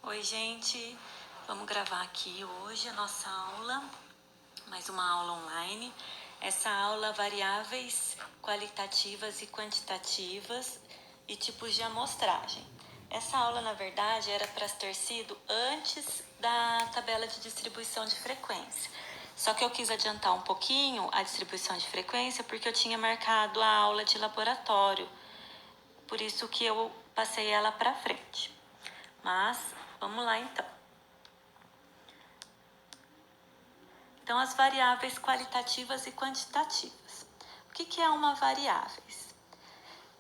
Oi, gente, vamos gravar aqui hoje a nossa aula, mais uma aula online. Essa aula, variáveis qualitativas e quantitativas e tipos de amostragem. Essa aula, na verdade, era para ter sido antes da tabela de distribuição de frequência. Só que eu quis adiantar um pouquinho a distribuição de frequência porque eu tinha marcado a aula de laboratório. Por isso que eu passei ela para frente. Mas vamos lá então. Então, as variáveis qualitativas e quantitativas. O que é uma variável?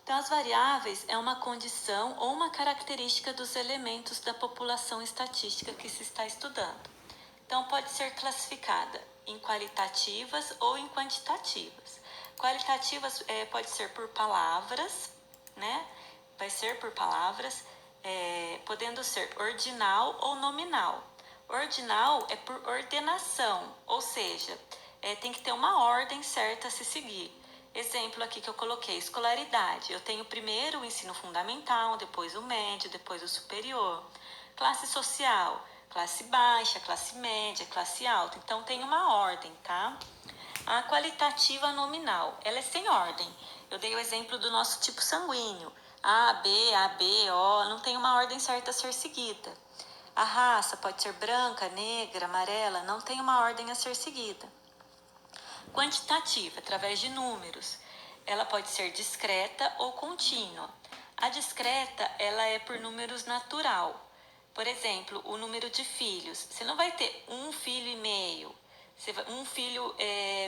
Então, as variáveis é uma condição ou uma característica dos elementos da população estatística que se está estudando. Então, pode ser classificada em qualitativas ou em quantitativas. Qualitativas pode ser por palavras, né? Vai ser por palavras, podendo ser ordinal ou nominal. Ordinal é por ordenação, ou seja, tem que ter uma ordem certa a se seguir. Exemplo aqui que eu coloquei, escolaridade. Eu tenho primeiro o ensino fundamental, depois o médio, depois o superior. Classe social, classe baixa, classe média, classe alta. Então tem uma ordem, tá? A qualitativa nominal, ela é sem ordem. Eu dei o exemplo do nosso tipo sanguíneo. A, B, O, não tem uma ordem certa a ser seguida. A raça pode ser branca, negra, amarela, não tem uma ordem a ser seguida. Quantitativa, através de números. Ela pode ser discreta ou contínua. A discreta, ela é por números natural. Por exemplo, o número de filhos. Você não vai ter um filho e meio. Um filho,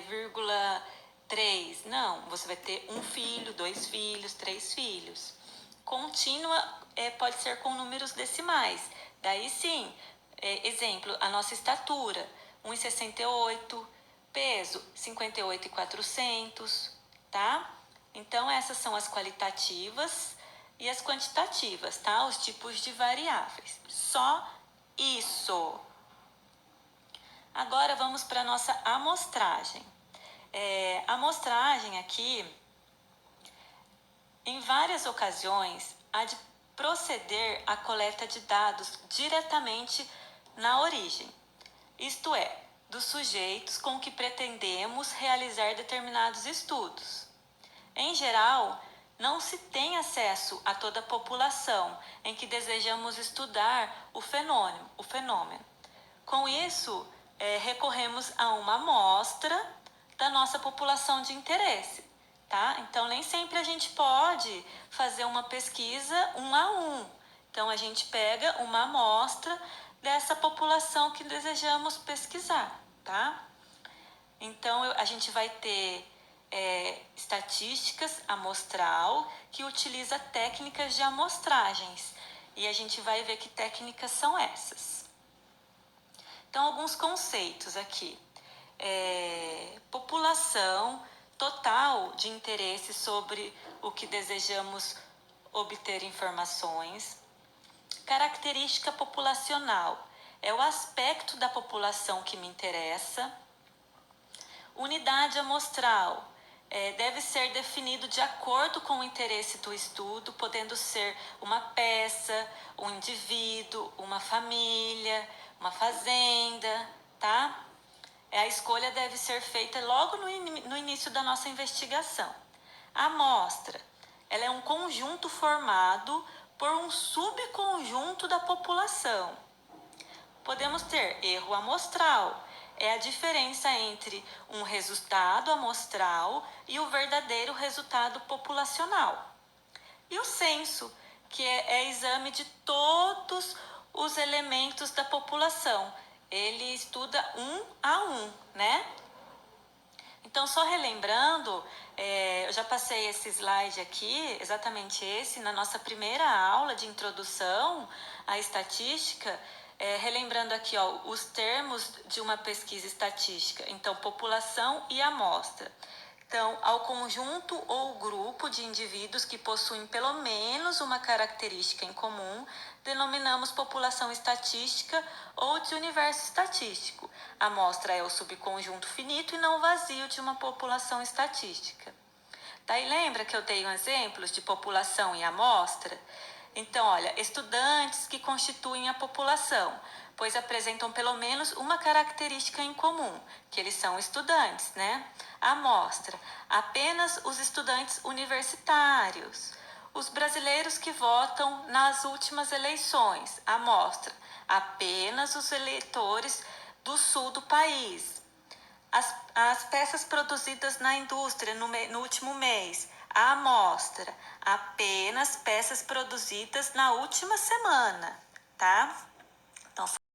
vírgula 3. Não, você vai ter um filho, 2 filhos, 3 filhos. Contínua pode ser com números decimais. Daí sim, exemplo, a nossa estatura, 1,68, peso, 58.400, tá? Então, essas são as qualitativas e as quantitativas, tá? Os tipos de variáveis. Só isso. Agora, vamos para a nossa amostragem. A amostragem aqui, em várias ocasiões, há de proceder à coleta de dados diretamente na origem, isto é, dos sujeitos com que pretendemos realizar determinados estudos. Em geral, não se tem acesso a toda a população em que desejamos estudar o fenômeno. Com isso, recorremos a uma amostra da nossa população de interesse, tá? Então, nem sempre a gente pode fazer uma pesquisa 1 a 1. Então, a gente pega uma amostra dessa população que desejamos pesquisar, tá? Então, a gente vai ter estatísticas amostral que utiliza técnicas de amostragens. E a gente vai ver que técnicas são essas. Então, alguns conceitos aqui. População total de interesse sobre o que desejamos obter informações. Característica populacional é o aspecto da população que me interessa. Unidade amostral deve ser definido de acordo com o interesse do estudo, podendo ser uma peça, um indivíduo, uma família, uma fazenda, tá? A escolha deve ser feita logo no início da nossa investigação. A amostra, ela é um conjunto formado por um subconjunto da população. Podemos ter erro amostral, é a diferença entre um resultado amostral e o verdadeiro resultado populacional. E o censo, que é exame de todos os elementos da população. Ele estuda 1 a 1, né? Então, só relembrando, eu já passei esse slide aqui, exatamente esse, na nossa primeira aula de introdução à estatística, relembrando aqui os termos de uma pesquisa estatística. Então, população e amostra. Então, ao conjunto ou grupo de indivíduos que possuem pelo menos uma característica em comum, denominamos população estatística ou de universo estatístico. A amostra é o subconjunto finito e não vazio de uma população estatística. Daí lembra que eu dei exemplos de população e amostra? Então, olha, estudantes que constituem a população, pois apresentam pelo menos uma característica em comum, que eles são estudantes, né? Amostra: apenas os estudantes universitários. Os brasileiros que votam nas últimas eleições. Amostra: apenas os eleitores do sul do país. As peças produzidas na indústria no último mês. A amostra: apenas peças produzidas na última semana, tá?